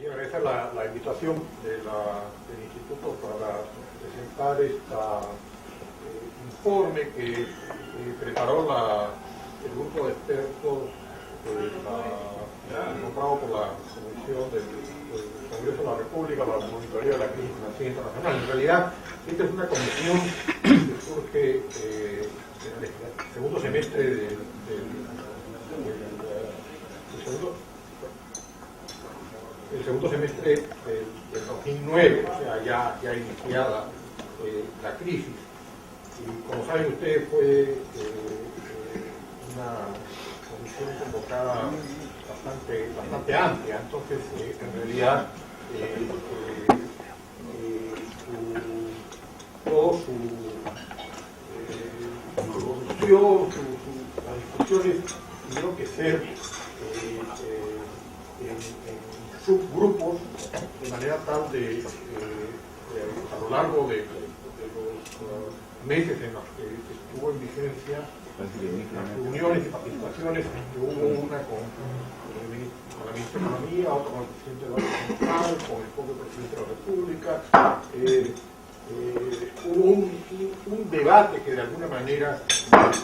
Y agradecer la invitación del Instituto para presentar este informe que preparó el grupo de expertos nombrado por la Comisión del Congreso de la República para la Monitoreo de la Crisis Financiera Internacional. En realidad, esta es una comisión que surge en el segundo semestre del segundo semestre del 2009, o sea, ya iniciada la crisis. Y como saben ustedes, fue una comisión convocada bastante amplia, entonces en realidad todo su evolución, las discusiones tuvieron que ser en subgrupos, de manera tal de a lo largo de los meses en los que estuvo en vigencia las reuniones y participaciones, que hubo una con la ministra de Economía, otra con el presidente del Banco Central, con el propio presidente de la República. Hubo un debate que de alguna manera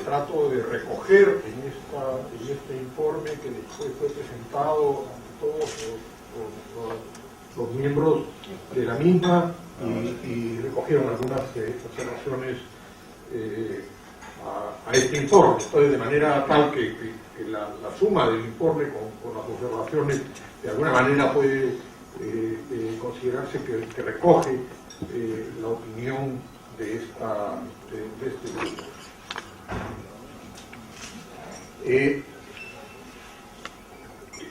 trato de recoger en este informe, que después fue presentado a todos los miembros de la misma, y recogieron algunas observaciones a este informe. Entonces, de manera tal que la suma del informe con las observaciones de alguna manera puede considerarse que recoge la opinión de este grupo.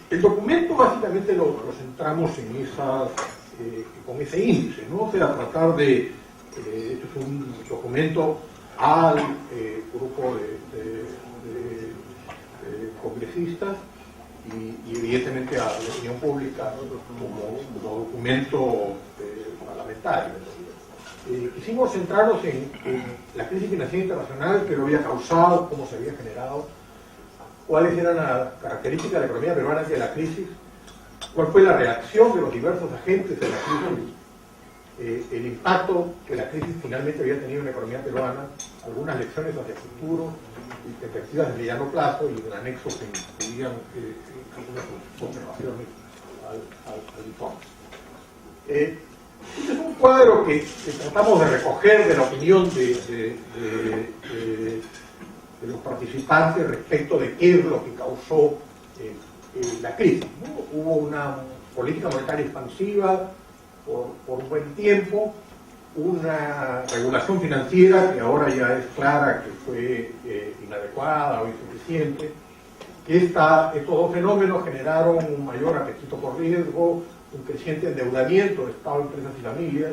El documento básicamente lo centramos en con ese índice, ¿no? O sea, tratar de, esto es un documento al grupo de congresistas y evidentemente a la opinión pública como documento parlamentario. Quisimos centrarnos en la crisis financiera internacional, qué lo había causado, cómo se había generado, cuáles eran las características de la economía peruana ante la crisis, cuál fue la reacción de los diversos agentes de la crisis, el impacto que la crisis finalmente había tenido en la economía peruana, algunas lecciones hacia el futuro, y perspectivas de mediano plazo, y un anexo que incluían algunas observaciones al informe. Este es un cuadro que tratamos de recoger de la opinión de los participantes respecto de qué es lo que causó la crisis, ¿no? Hubo una política monetaria expansiva por un buen tiempo, una regulación financiera que ahora ya es clara que fue inadecuada o insuficiente, que estos dos fenómenos generaron un mayor apetito por riesgo, un creciente endeudamiento de Estado, empresas y familias,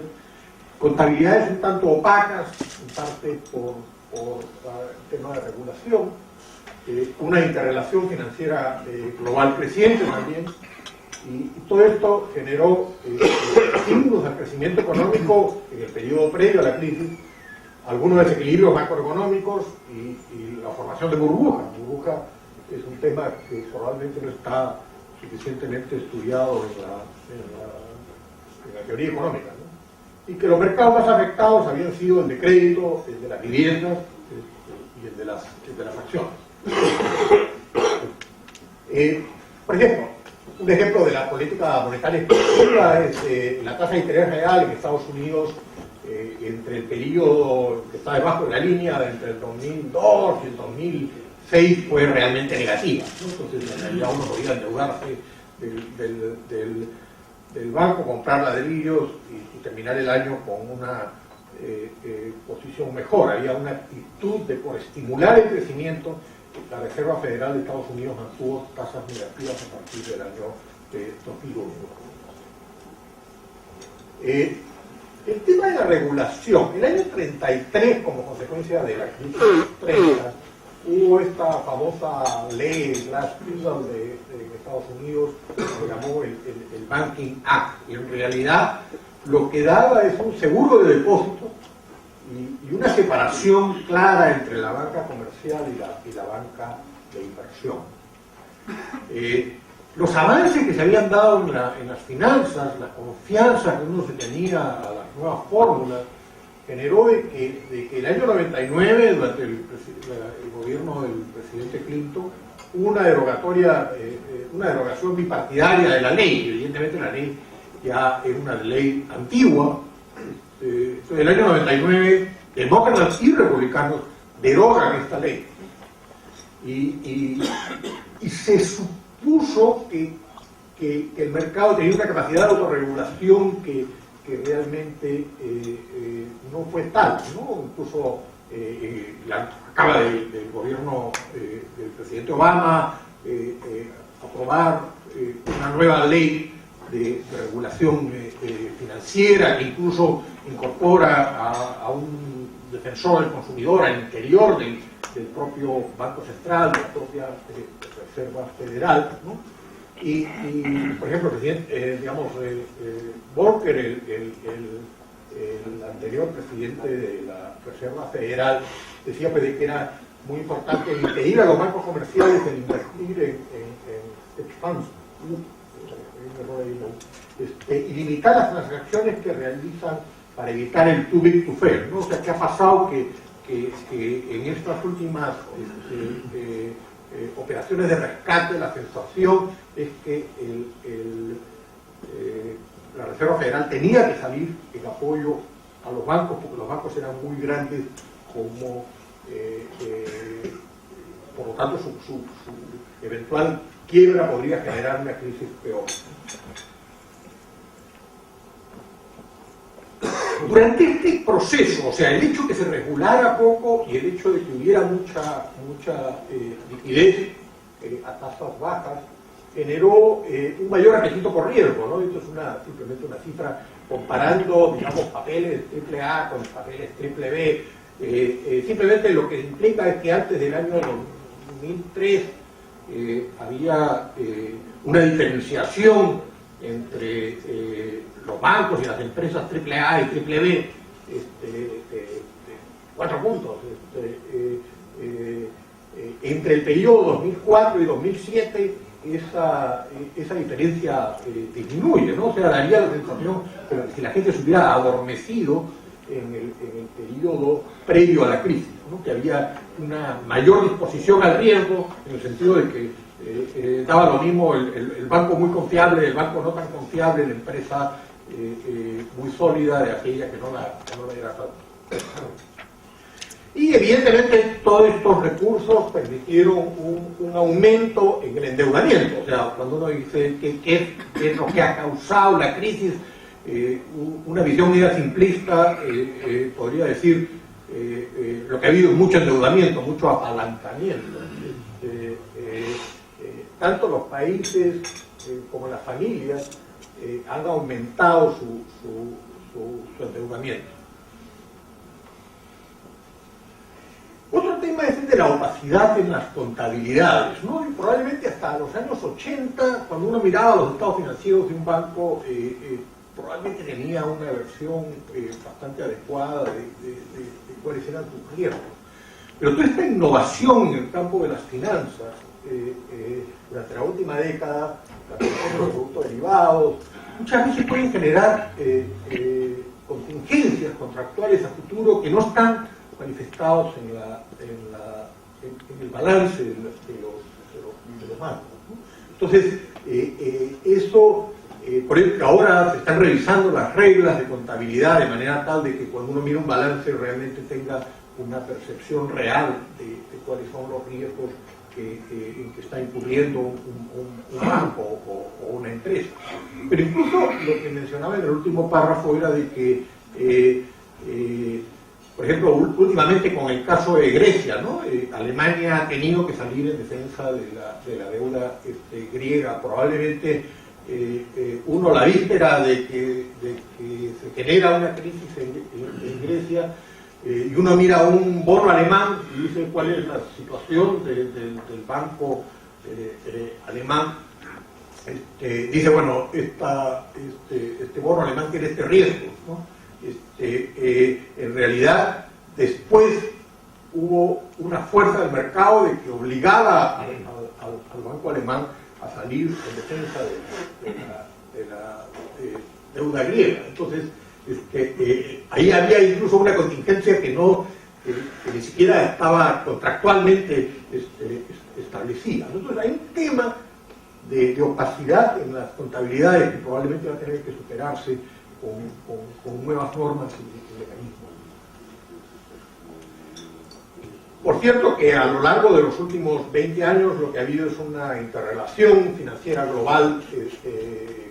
contabilidades un tanto opacas, en parte por el tema de regulación, una interrelación financiera global creciente también, y todo esto generó estímulos al crecimiento económico en el periodo previo a la crisis, algunos desequilibrios macroeconómicos y la formación de burbujas. Burbuja es un tema que probablemente no está suficientemente estudiado en la teoría económica, ¿no? Y que los mercados más afectados habían sido el de crédito, el de las viviendas y el de las acciones. Por ejemplo, un ejemplo de la política monetaria expansiva es la tasa de interés real en Estados Unidos entre el periodo que está debajo de la línea, entre el 2002 y el 2006, fue realmente negativa, ¿no? Entonces, en realidad uno podía endeudarse del banco, comprar ladrillos y terminar el año con una posición mejor. Había una actitud por estimular el crecimiento. La Reserva Federal de Estados Unidos mantuvo tasas negativas a partir del año 2001. El tema de la regulación. El año 33, como consecuencia de la crisis 30, hubo esta famosa ley Glass-Steagall de Estados Unidos, que se llamó el Banking Act, y en realidad lo que daba es un seguro de depósito y una separación clara entre la banca comercial y la banca de inversión. los avances que se habían dado en las finanzas, la confianza que uno se tenía a las nuevas fórmulas, generó de que el año 99, durante el gobierno del presidente Clinton, hubo una derogación bipartidaria de la ley. Evidentemente la ley ya era una ley antigua. En el año 99, demócratas y republicanos derogan esta ley. Y se supuso que el mercado tenía una capacidad de autorregulación que realmente no fue tal, ¿no? Incluso acaba del gobierno del presidente Obama aprobar una nueva ley de regulación financiera que incluso incorpora a un defensor del consumidor al interior del propio Banco Central, de la propia Reserva Federal, ¿no? Y por ejemplo, Volcker, el anterior presidente de la Reserva Federal, decía que era muy importante impedir a los bancos comerciales en invertir en funds, y limitar las transacciones que realizan para evitar el too big to fail, ¿no? O sea, ¿qué ha pasado? Que en estas últimas operaciones de rescate, la sensación es que la Reserva Federal tenía que salir en apoyo a los bancos, porque los bancos eran muy grandes, como por lo tanto su eventual quiebra podría generar una crisis peor. Durante este proceso, o sea, el hecho que se regulara poco y el hecho de que hubiera mucha liquidez a tasas bajas, generó un mayor apetito por riesgo, ¿no? Esto es simplemente una cifra comparando, digamos, papeles AAA con papeles BBB. Simplemente lo que implica es que antes del año 2003 había una diferenciación entre los bancos y las empresas AAA y BBB, 4 puntos. Entre el periodo 2004 y 2007 esa diferencia disminuye, ¿no? O sea, daría la sensación que si la gente se hubiera adormecido en el periodo previo a la crisis, ¿no? Que había una mayor disposición al riesgo, en el sentido de que daba lo mismo el banco muy confiable, el banco no tan confiable, la empresa muy sólida de aquella que no la era tanto. Y evidentemente todos estos recursos permitieron un aumento en el endeudamiento. O sea, cuando uno dice qué es lo que ha causado la crisis, una visión media simplista podría decir lo que ha habido es mucho endeudamiento, mucho apalancamiento. Tanto los países como las familias han aumentado su endeudamiento. Otro tema es el de la opacidad en las contabilidades, ¿no? Y probablemente hasta los años 80, cuando uno miraba los estados financieros de un banco, probablemente tenía una versión bastante adecuada de cuáles eran sus riesgos. Pero toda esta innovación en el campo de las finanzas, durante la última década, la producción de los productos derivados, muchas veces pueden generar contingencias contractuales a futuro que no están manifestados en el balance de los bancos, ¿no? Entonces, por ejemplo, ahora se están revisando las reglas de contabilidad de manera tal de que cuando uno mira un balance realmente tenga una percepción real de cuáles son los riesgos en que está incurriendo un banco o una empresa. Pero incluso lo que mencionaba en el último párrafo era de que por ejemplo, últimamente con el caso de Grecia, ¿no? Alemania ha tenido que salir en defensa de la deuda griega. Probablemente uno, la víspera de que se genera una crisis en Grecia, y uno mira un bono alemán y dice cuál es la situación del banco alemán, dice, bueno, este bono alemán tiene este riesgo, ¿no? En realidad después hubo una fuerza del mercado de que obligaba al banco alemán a salir en defensa de la deuda griega. Entonces, ahí había incluso una contingencia que ni siquiera estaba contractualmente establecida. Entonces hay un tema de opacidad en las contabilidades que probablemente va a tener que superarse con nuevas normas y mecanismos. Por cierto que a lo largo de los últimos 20 años lo que ha habido es una interrelación financiera global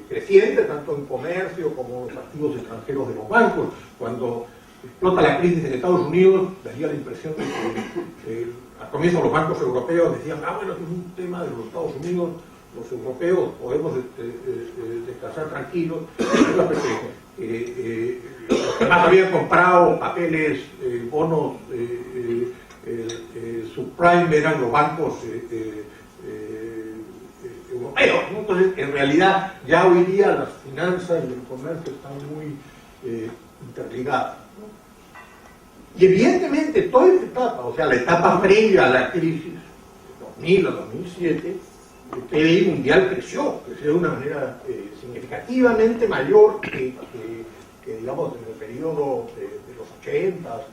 creciente, tanto en comercio como en los activos extranjeros de los bancos. Cuando explota la crisis en Estados Unidos, daría la impresión de que al comienzo los bancos europeos decían, bueno, esto es un tema de los Estados Unidos, los europeos podemos descansar tranquilos. Los que más habían comprado papeles, bonos subprime eran los bancos europeos, ¿no? Entonces, en realidad, ya hoy día las finanzas y el comercio están muy interligadas, ¿no? Y evidentemente, toda esta etapa, o sea, la etapa previa a la crisis, 2000 a 2007, el PBI mundial creció de una manera significativamente mayor que digamos, en el periodo de los 80,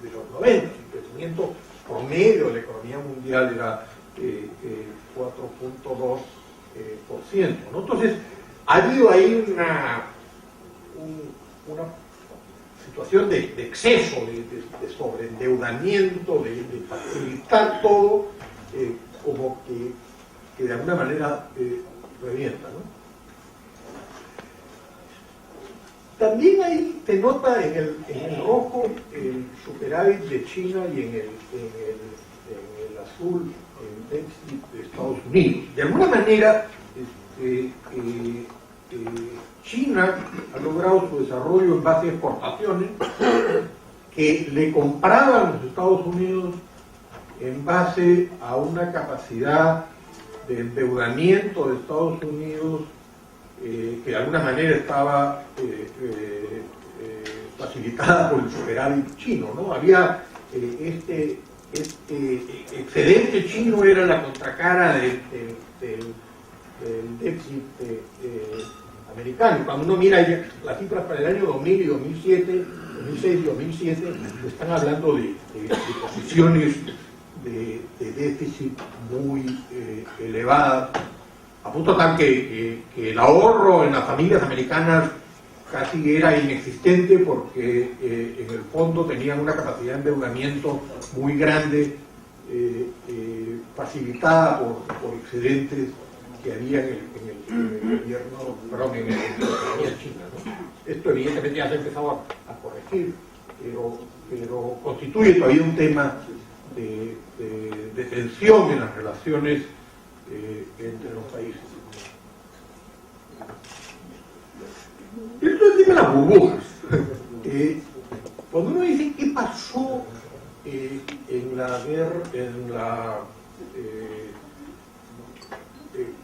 de los 90. El crecimiento promedio de la economía mundial era 4.2%, ¿no? Entonces, ha habido ahí una situación de exceso, de sobreendeudamiento, de facilitar todo, como que de alguna manera revienta, ¿no? También ahí se nota en el rojo el superávit de China y en el azul el déficit de Estados Unidos. De alguna manera, China ha logrado su desarrollo en base a exportaciones que le compraban a los Estados Unidos en base a una capacidad de endeudamiento de Estados Unidos que de alguna manera estaba facilitada por el superávit chino, ¿no? Había este excedente chino, era la contracara del déficit americano. Cuando uno mira las cifras para el año 2000 y 2007, 2006 y 2007, están hablando de posiciones de déficit muy elevadas, a punto tal que el ahorro en las familias americanas casi era inexistente porque en el fondo tenían una capacidad de endeudamiento muy grande, facilitada por excedentes que había en el gobierno, perdón, en la economía china, ¿no? Esto evidentemente ya se ha empezado a corregir, pero constituye todavía un tema de tensión en las relaciones entre los países. Esto es el tema de las burbujas. Cuando uno dice qué pasó en la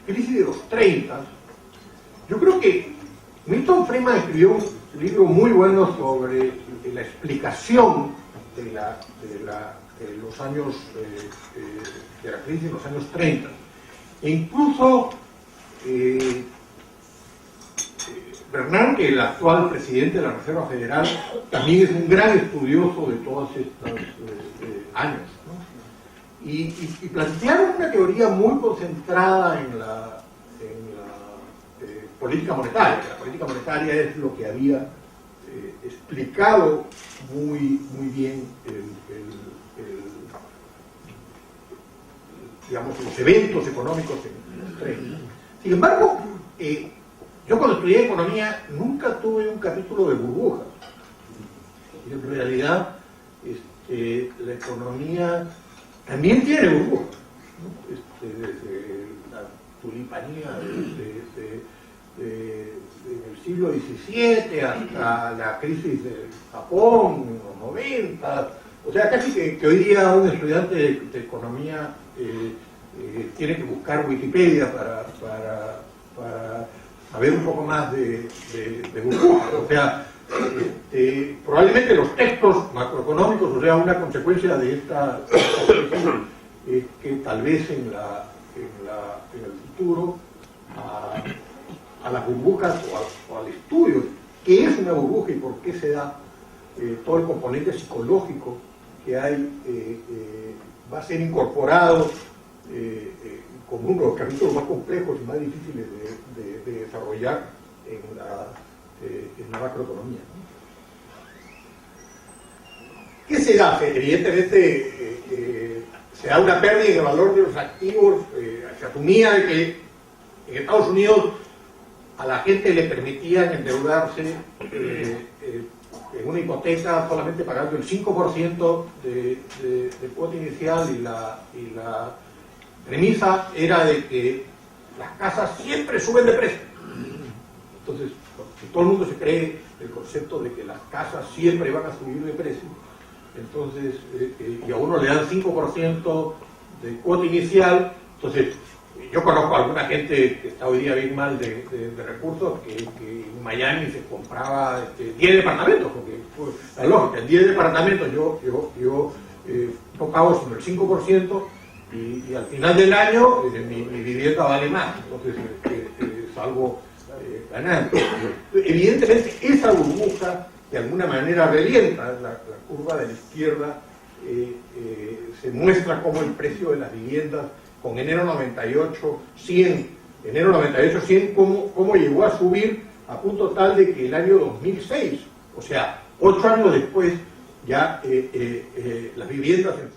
crisis de los 30, yo creo que Milton Friedman escribió un libro muy bueno sobre la explicación de los años de la crisis de los años 30. E incluso Bernanke, el actual presidente de la Reserva Federal, también es un gran estudioso de todos estos años, ¿no? Y plantearon una teoría muy concentrada en la política monetaria. La política monetaria es lo que había explicado muy bien digamos, los eventos económicos en los 30. Sin embargo, yo cuando estudié economía nunca tuve un capítulo de burbujas. En realidad, la economía también tiene burbujas, ¿no? Desde la tulipanía en el siglo XVII hasta la crisis de Japón en los 90. O sea, casi que hoy día un estudiante de economía tiene que buscar Wikipedia para saber un poco más de burbujas. O sea, probablemente los textos macroeconómicos, o sea, una consecuencia de esta crisis, que tal vez en en el futuro a las burbujas o al estudio qué es una burbuja y por qué se da, todo el componente psicológico que hay va a ser incorporado como uno de los capítulos más complejos y más difíciles de desarrollar en la macroeconomía. ¿Qué se da? Evidentemente se da una pérdida de valor de los activos. Se asumía de que en Estados Unidos a la gente le permitían endeudarse en una hipoteca solamente pagando el 5% de cuota inicial, y la premisa era de que las casas siempre suben de precio. Entonces, si todo el mundo se cree el concepto de que las casas siempre van a subir de precio, entonces, y a uno le dan 5% de cuota inicial, entonces yo conozco a alguna gente que está hoy día bien mal de recursos, que en Miami se compraba 10 departamentos, porque pues, la lógica, en 10 departamentos yo no pago sino el 5%, y al final del año mi vivienda vale más, entonces salgo ganando. Evidentemente esa burbuja de alguna manera revienta la curva de la izquierda. Se muestra cómo el precio de las viviendas con enero 98, 100, cómo llegó a subir a punto tal de que el año 2006, o sea, 8 años después, ya las viviendas en